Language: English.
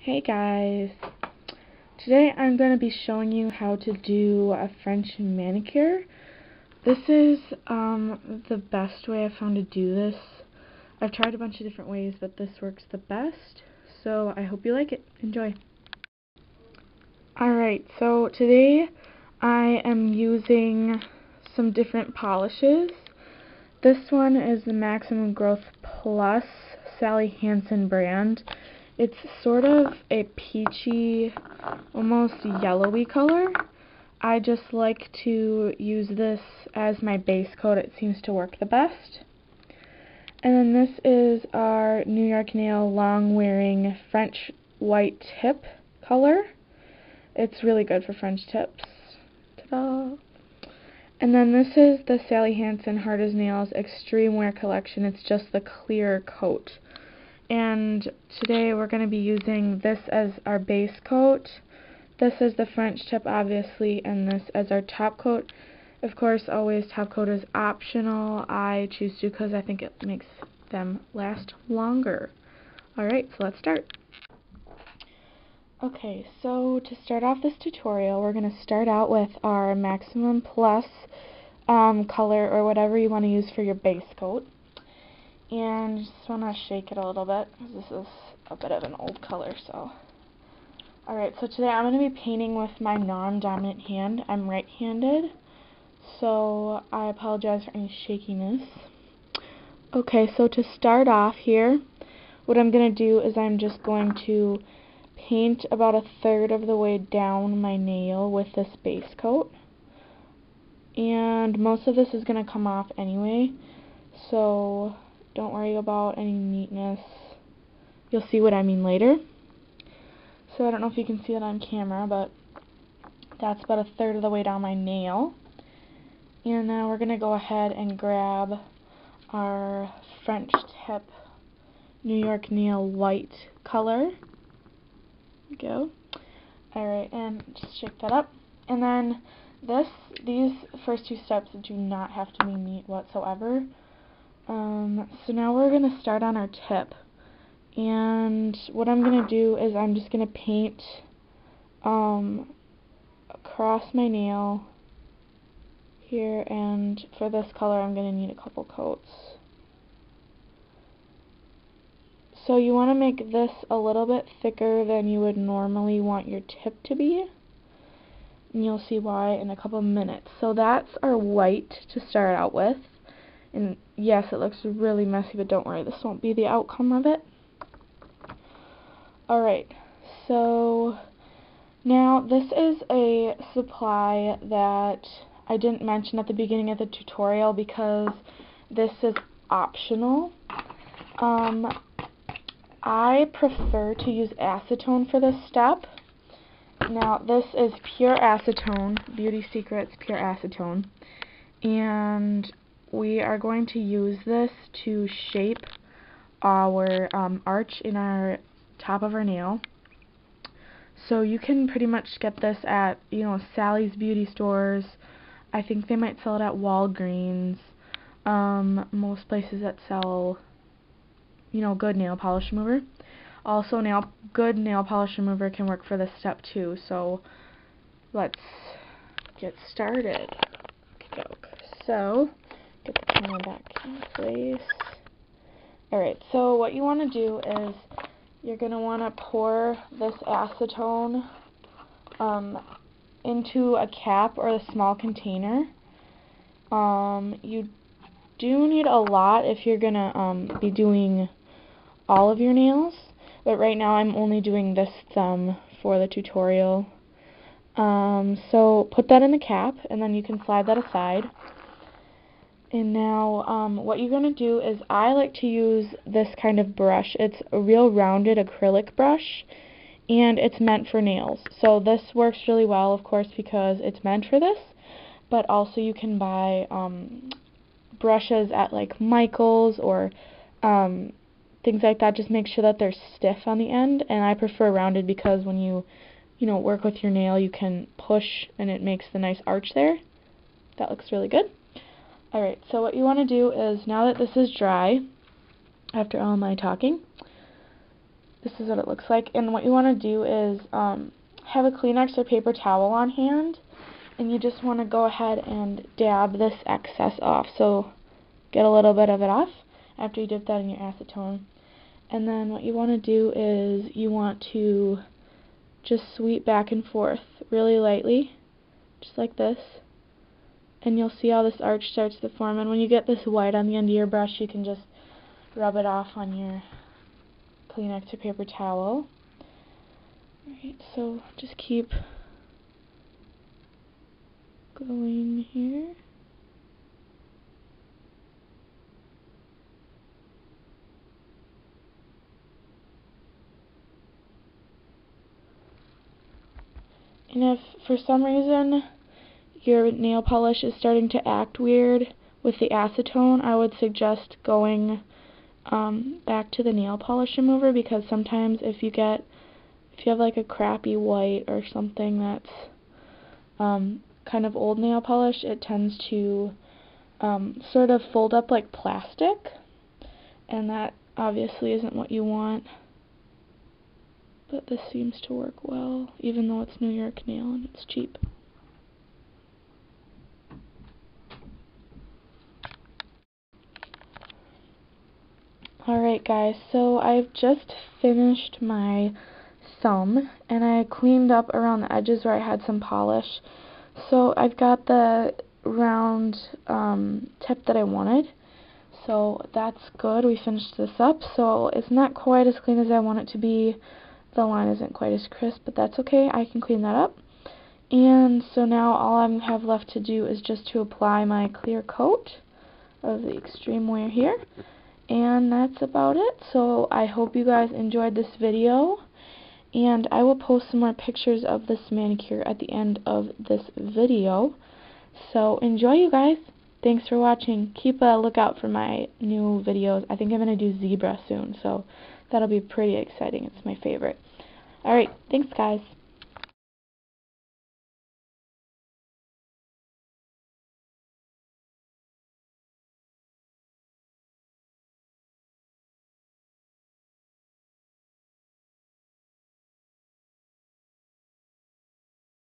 Hey guys, today I'm going to be showing you how to do a French manicure. This is the best way I've found to do this. I've tried a bunch of different ways, but this works the best, so I hope you like it. Enjoy. Alright, so today I am using some different polishes. This one is the Maximum Growth Plus Sally Hansen brand. It's sort of a peachy, almost yellowy color. I just like to use this as my base coat. It seems to work the best. And then this is our New York Nail Long Wearing French White Tip color. It's really good for French tips. Ta-da! And then this is the Sally Hansen Hard as Nails Extreme Wear Collection. It's just the clear coat. And today we're going to be using this as our base coat. This is the French tip, obviously, and this as our top coat. Of course, always top coat is optional. I choose to because I think it makes them last longer. Alright, so let's start. Okay, so to start off this tutorial, we're going to start out with our Maximum Plus color, or whatever you want to use for your base coat. And just want to shake it a little bit, because this is a bit of an old color, so. Alright, so today I'm going to be painting with my non-dominant hand. I'm right-handed, so I apologize for any shakiness. Okay, so to start off here, what I'm going to do is I'm just going to paint about 1/3 of the way down my nail with this base coat. And most of this is going to come off anyway, so don't worry about any neatness. You'll see what I mean later. So I don't know if you can see that on camera, but that's about 1/3 of the way down my nail. And now we're going to go ahead and grab our French tip New York Nail White color. There we go. Alright, and just shake that up. And then these first two steps do not have to be neat whatsoever. So now we're going to start on our tip, and what I'm going to do is I'm just going to paint across my nail here, and for this color I'm going to need a couple coats. So you want to make this a little bit thicker than you would normally want your tip to be, and you'll see why in a couple minutes. So that's our white to start out with. And yes, it looks really messy, but don't worry, this won't be the outcome of it. Alright, so now this is a supply that I didn't mention at the beginning of the tutorial because this is optional. I prefer to use acetone for this step. Now this is pure acetone, Beauty Secrets pure acetone, and we are going to use this to shape our arch in our top of our nail. So you can pretty much get this at, Sally's beauty stores. I think they might sell it at Walgreens. Most places that sell, good nail polish remover. Also, good nail polish remover can work for this step too. So let's get started. So get the camera back in place. Alright, so what you want to do is you're going to want to pour this acetone into a cap or a small container. You do need a lot if you're going to be doing all of your nails, but right now I'm only doing this thumb for the tutorial. So put that in the cap, and then you can slide that aside. And now what you're going to do is I like to use this kind of brush. It's a real rounded acrylic brush, and it's meant for nails. So this works really well, of course, because it's meant for this, but also you can buy brushes at like Michael's or things like that. Just make sure that they're stiff on the end, and I prefer rounded because when you work with your nail, you can push and it makes the nice arch there. That looks really good. Alright, so what you want to do is, now that this is dry, after all my talking, this this is what it looks like. And what you want to do is have a Kleenex or paper towel on hand, and you just want to go ahead and dab this excess off. So get a little bit of it off after you dip that in your acetone. And then what you want to do is you want to just sweep back and forth really lightly, just like this. And you'll see how this arch starts to form. And when you get this white on the end of your brush, you can just rub it off on your Kleenex or paper towel. Alright, so just keep going here. And if for some reason your nail polish is starting to act weird with the acetone, I would suggest going back to the nail polish remover, because sometimes if you have like a crappy white or something that's kind of old nail polish, it tends to sort of fold up like plastic, and that obviously isn't what you want. But this seems to work well, even though it's New York nail and it's cheap. Alright guys, so I've just finished my thumb, and I cleaned up around the edges where I had some polish. So I've got the round tip that I wanted. So that's good. We finished this up. So it's not quite as clean as I want it to be. The line isn't quite as crisp, but that's okay. I can clean that up. And so now all I have left to do is just to apply my clear coat of the extreme wear here. And that's about it. So I hope you guys enjoyed this video. And I will post some more pictures of this manicure at the end of this video. So enjoy, you guys. Thanks for watching. Keep a lookout for my new videos. I think I'm going to do zebra soon, so that'll be pretty exciting. It's my favorite. Alright, thanks guys.